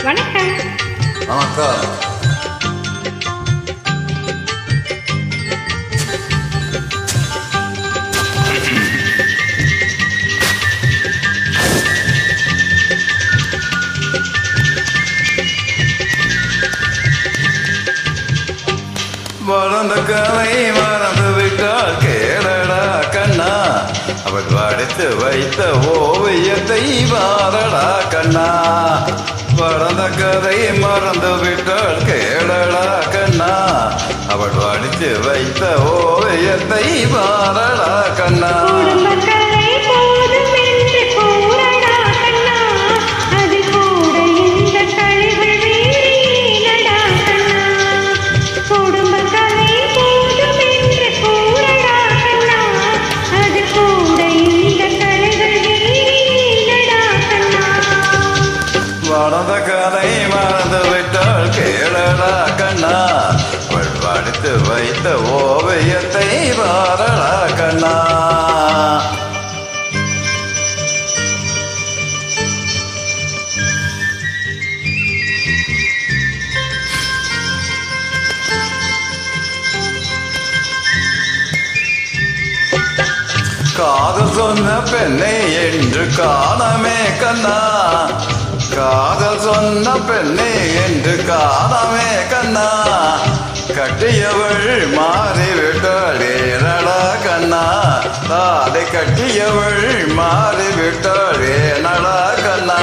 வணக்கம். வணக்கம். வளர்ந்த கலை மறந்து விட்டால் கேளடா கண்ணா, அவள் வடித்து வைத்த ஓவியத்தை வாரடா கண்ணா. வளர்ந்த கதை மறந்து விட்டால் கேளடா கண்ணா, அவள் வடித்து வைத்த ஓவியத்தை வாரடா கண்ணா. வளர்ந்த கதை மறந்து விட்டால் கேளடா கண்ணா, அவள் வடித்து வைத்த ஓவியத்தை வாரடா கண்ணா. காதல் சொன்ன பெண்ணை என்று காணமே கண்ணா, காதல் சொன்ன பெண்ணை என்று காணமே கண்ணா. கட்டியவள் மாறிவிட்டாள் ஏனடா கண்ணா, தாதை கட்டியவள் மாறிவிட்டாள் ஏனடா கண்ணா.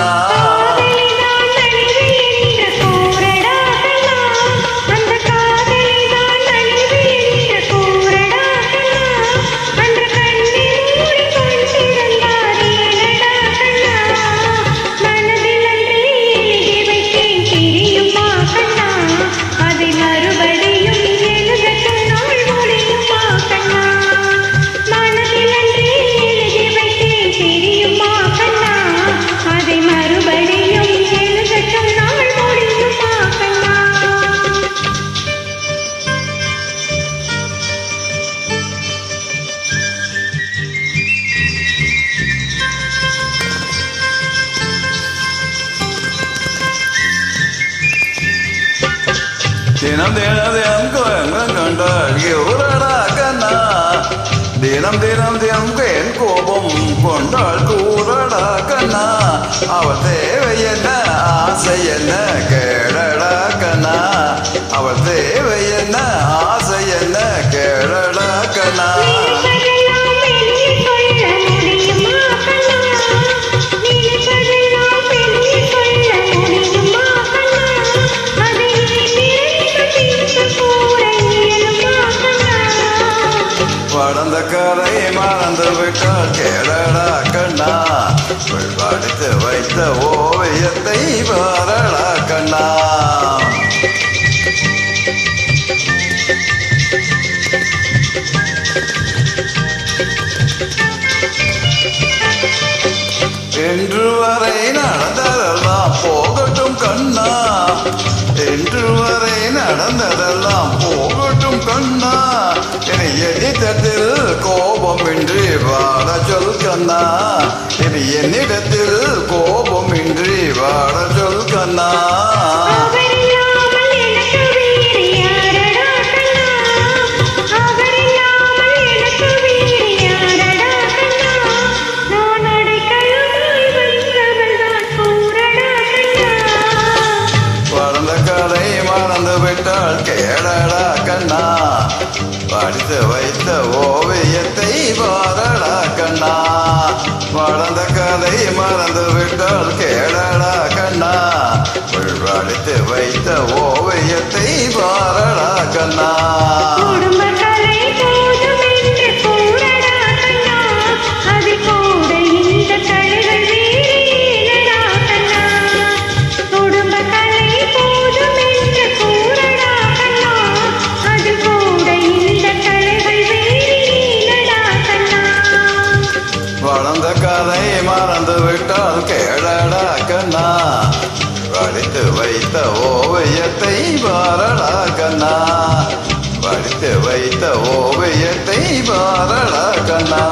தினம் தினம் தினம் கண்டால் ஊரடா கண்ணா, தினம் தினம் தினம் என் கோபம் கொண்டாள் கூறடா கண்ணா. அவள் தேவை என்ன ஆசை என்ன கேளடா கண்ணா, அவள் தேவை என்ன ஆசை என்ன கேளடா கண்ணா. வளர்ந்த கதை மறந்து விட்டால் கேளடா கண்ணா, அவள் வடித்து வைத்த ஓவியத்தை வாரடா கண்ணா. என்று வரை நடந்ததெல்லாம் போகட்டும் கண்ணா, என்று வரை நடந்ததெல்லாம் போகட்டும் கண்ணா. இனி என்னிடத்தில் கோபமின்றி வாழ சொல் கண்ணா, இனி என்னிடத்தில் கோபமின்றி வாழ சொல் கண்ணா. விட்டால் கேளடா கண்ணா, படித்து வைத்த ஓவியத்தை வாரடா கண்ணா. வளர்ந்த கதை மறந்து விட்டால் கேளடா கண்ணா, படித்து வைத்த ஓவியத்தை வாரடா கண்ணா. வளர்ந்த கதை மறந்து விட்டால் கேளடா கண்ணா, வடித்து வைத்த ஓவியத்தை வாரடா கண்ணா, வடித்து வைத்த ஓவியத்தை வாரடா கண்ணா.